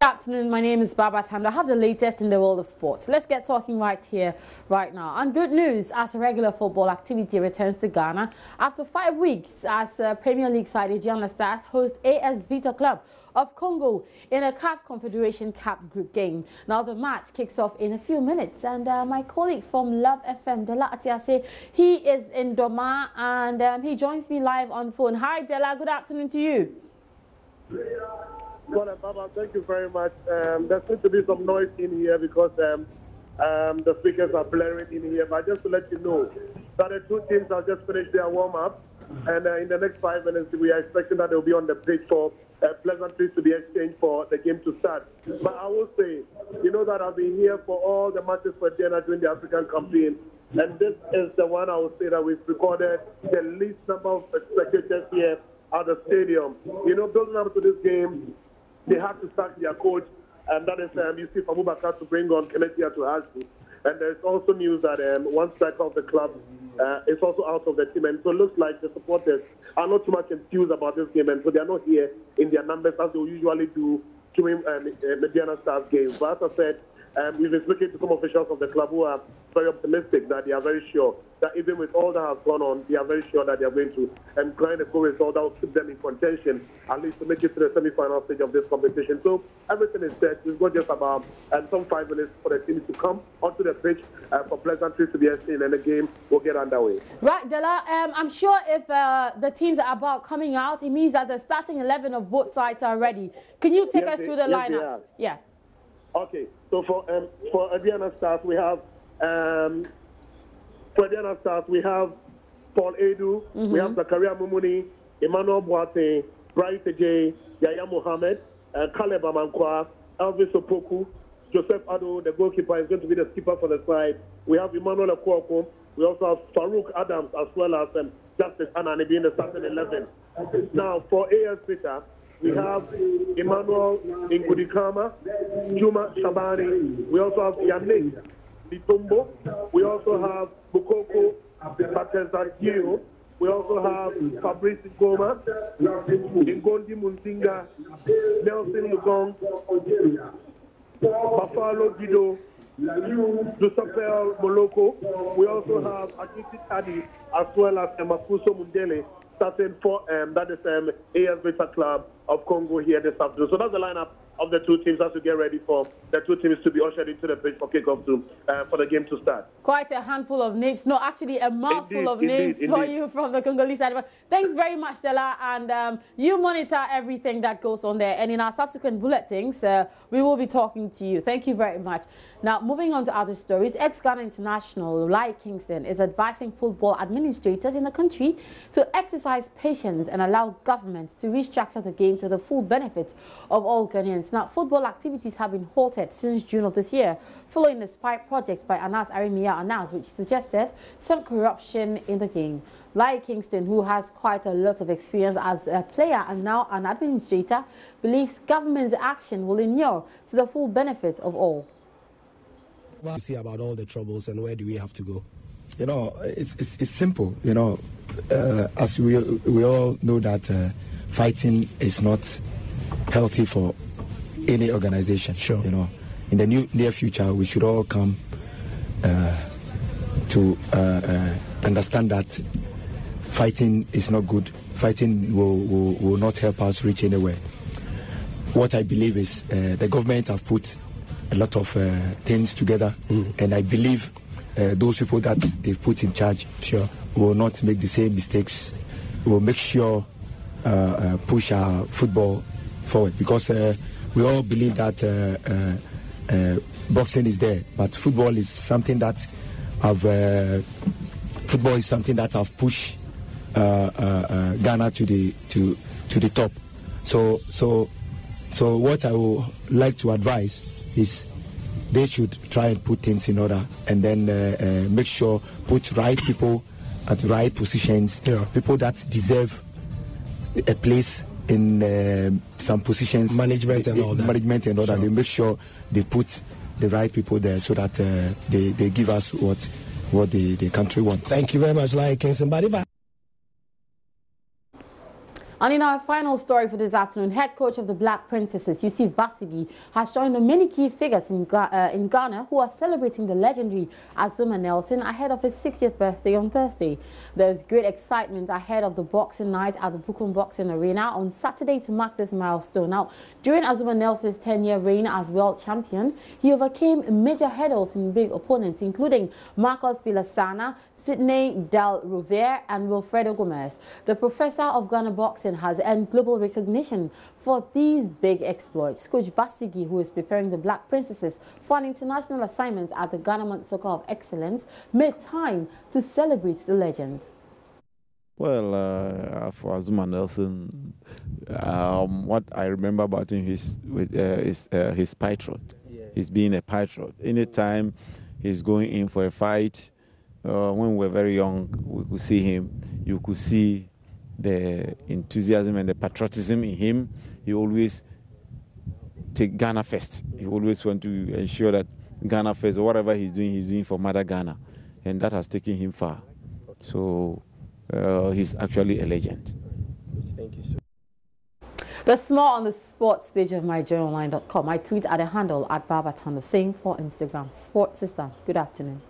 Good afternoon, my name is Baba Tanda. I have the latest in the world of sports. Let's get talking right here, right now. And good news, as regular football activity returns to Ghana after 5 weeks as Premier League side Aduana Stars host AS Vita Club of Congo in a CAF Confederation Cup group game. Now the match kicks off in a few minutes, and my colleague from Love FM, Dela Atiase, he is in Doma, and he joins me live on phone. Hi Dela, good afternoon to you. Well, Baba, thank you very much. There seems to be some noise in here because the speakers are blaring in here. But just to let you know that the two teams have just finished their warm-up, and in the next 5 minutes, we are expecting that they'll be on the pitch for pleasantries to be exchanged for the game to start. But I will say, you know that I've been here for all the matches for Diana during the African campaign, and this is the one I would say that we've recorded the least number of spectators here at the stadium. You know, building up to this game, they had to sack their coach, and that is Yusuf Abubakar to bring on Kenetia to Ashley. And there's also news that one striker of the club is also out of the team. And so it looks like the supporters are not too much enthused about this game, and so they are not here in their numbers as they usually do during Mediana Stars games. But as I said, we've been speaking to some officials of the club who are very optimistic that they are very sure that even with all that has gone on, they are very sure that they are going to grind a good result that will keep them in contention, at least to make it to the semi-final stage of this competition. So everything is set. We've got just about some 5 minutes for the teams to come onto the pitch for pleasantries to be exchanged, and the game will get underway. Right, Dela, I'm sure if the teams are about coming out, it means that the starting 11 of both sides are ready. Can you take us through the lineups? Yeah. Okay, so for Aduana Stars, we have Paul Edu, we have Zakaria Mumuni, Emmanuel Boate, Bright J, Yaya Mohammed, Caleb Amankwa, Elvis Opoku, Joseph Ado, the goalkeeper, is going to be the skipper for the side. We have Emmanuel Akwoko. We also have Farouk Adams as well as Justice Anani being the starting 11. Now, for AS Vita, we have Emmanuel Nkudikama, Juma Shabani. We also have Yannick Litombo. We also have Bukoko Batezakio. We also have Fabrice Goma, Ngondi Muntinga, Nelson Lugong, Buffalo Guido, Dusapel Moloko. We also have Akiti Tadi as well as Makuso Mundele, starting for that is AS Vita Club of Congo here this afternoon. So that's the lineup of the two teams as we get ready for the two teams to be ushered into the pitch for kickoff for the game to start. Quite a handful of names. No, actually a mouthful of names for you from the Congolese side. But thanks very much, Stella, and you monitor everything that goes on there. And in our subsequent bulletins, we will be talking to you. Thank you very much. Now, moving on to other stories, ex-Ghana international Laryea Kingston is advising football administrators in the country to exercise patience and allow governments to restructure the game to the full benefit of all Ghanaians. Now, football activities have been halted since June of this year, following the spy project by Anas Arimia Anas, which suggested some corruption in the game. Laryea Kingston, who has quite a lot of experience as a player and now an administrator, believes government's action will inure to the full benefit of all. What do you see about all the troubles and where do we have to go? You know, it's simple. You know, as we all know that fighting is not healthy for any organization. Sure. You know, in the near future, we should all come to understand that fighting is not good. Fighting will not help us reach anywhere. What I believe is the government have put a lot of things together, and I believe those people that they've put in charge will not make the same mistakes. Will make sure push our football forward, because we all believe that boxing is there, but football is something that have pushed Ghana to the top. So what I would like to advise is they should try and put things in order, and then make sure put right people at the right positions, people that deserve a place in some positions, management and all that. They make sure they put the right people there so that they give us what the country wants. Thank you very much, Laryea Kingston. But if I And in our final story for this afternoon, head coach of the Black Princesses, Yusuf Basigi, has joined the many key figures in Ghana who are celebrating the legendary Azumah Nelson ahead of his 60th birthday on Thursday. There's great excitement ahead of the boxing night at the Bukum Boxing Arena on Saturday to mark this milestone. Now, during Azumah Nelson's 10-year reign as world champion, he overcame major hurdles in big opponents, including Marcos Vilasana, Sidney Del Rovere and Wilfredo Gomez. The professor of Ghana boxing has earned global recognition for these big exploits. Coach Basigi, who is preparing the Black Princesses for an international assignment at the Ghana Month Circle of Excellence, made time to celebrate the legend. Well, for Azumah Nelson, what I remember about him is his patriot. Yeah. He's being a patriot. Anytime he's going in for a fight, when we were very young, we could see him. You could see the enthusiasm and the patriotism in him. He always take Ghana first. He always want to ensure that Ghana first, or whatever he's doing for Mother Ghana. And that has taken him far. So he's actually a legend. Thank you, sir. There's more on the sports page of myjoyonline.com. I tweet at the handle at Babatan, the same for Instagram. Sports Sister, good afternoon.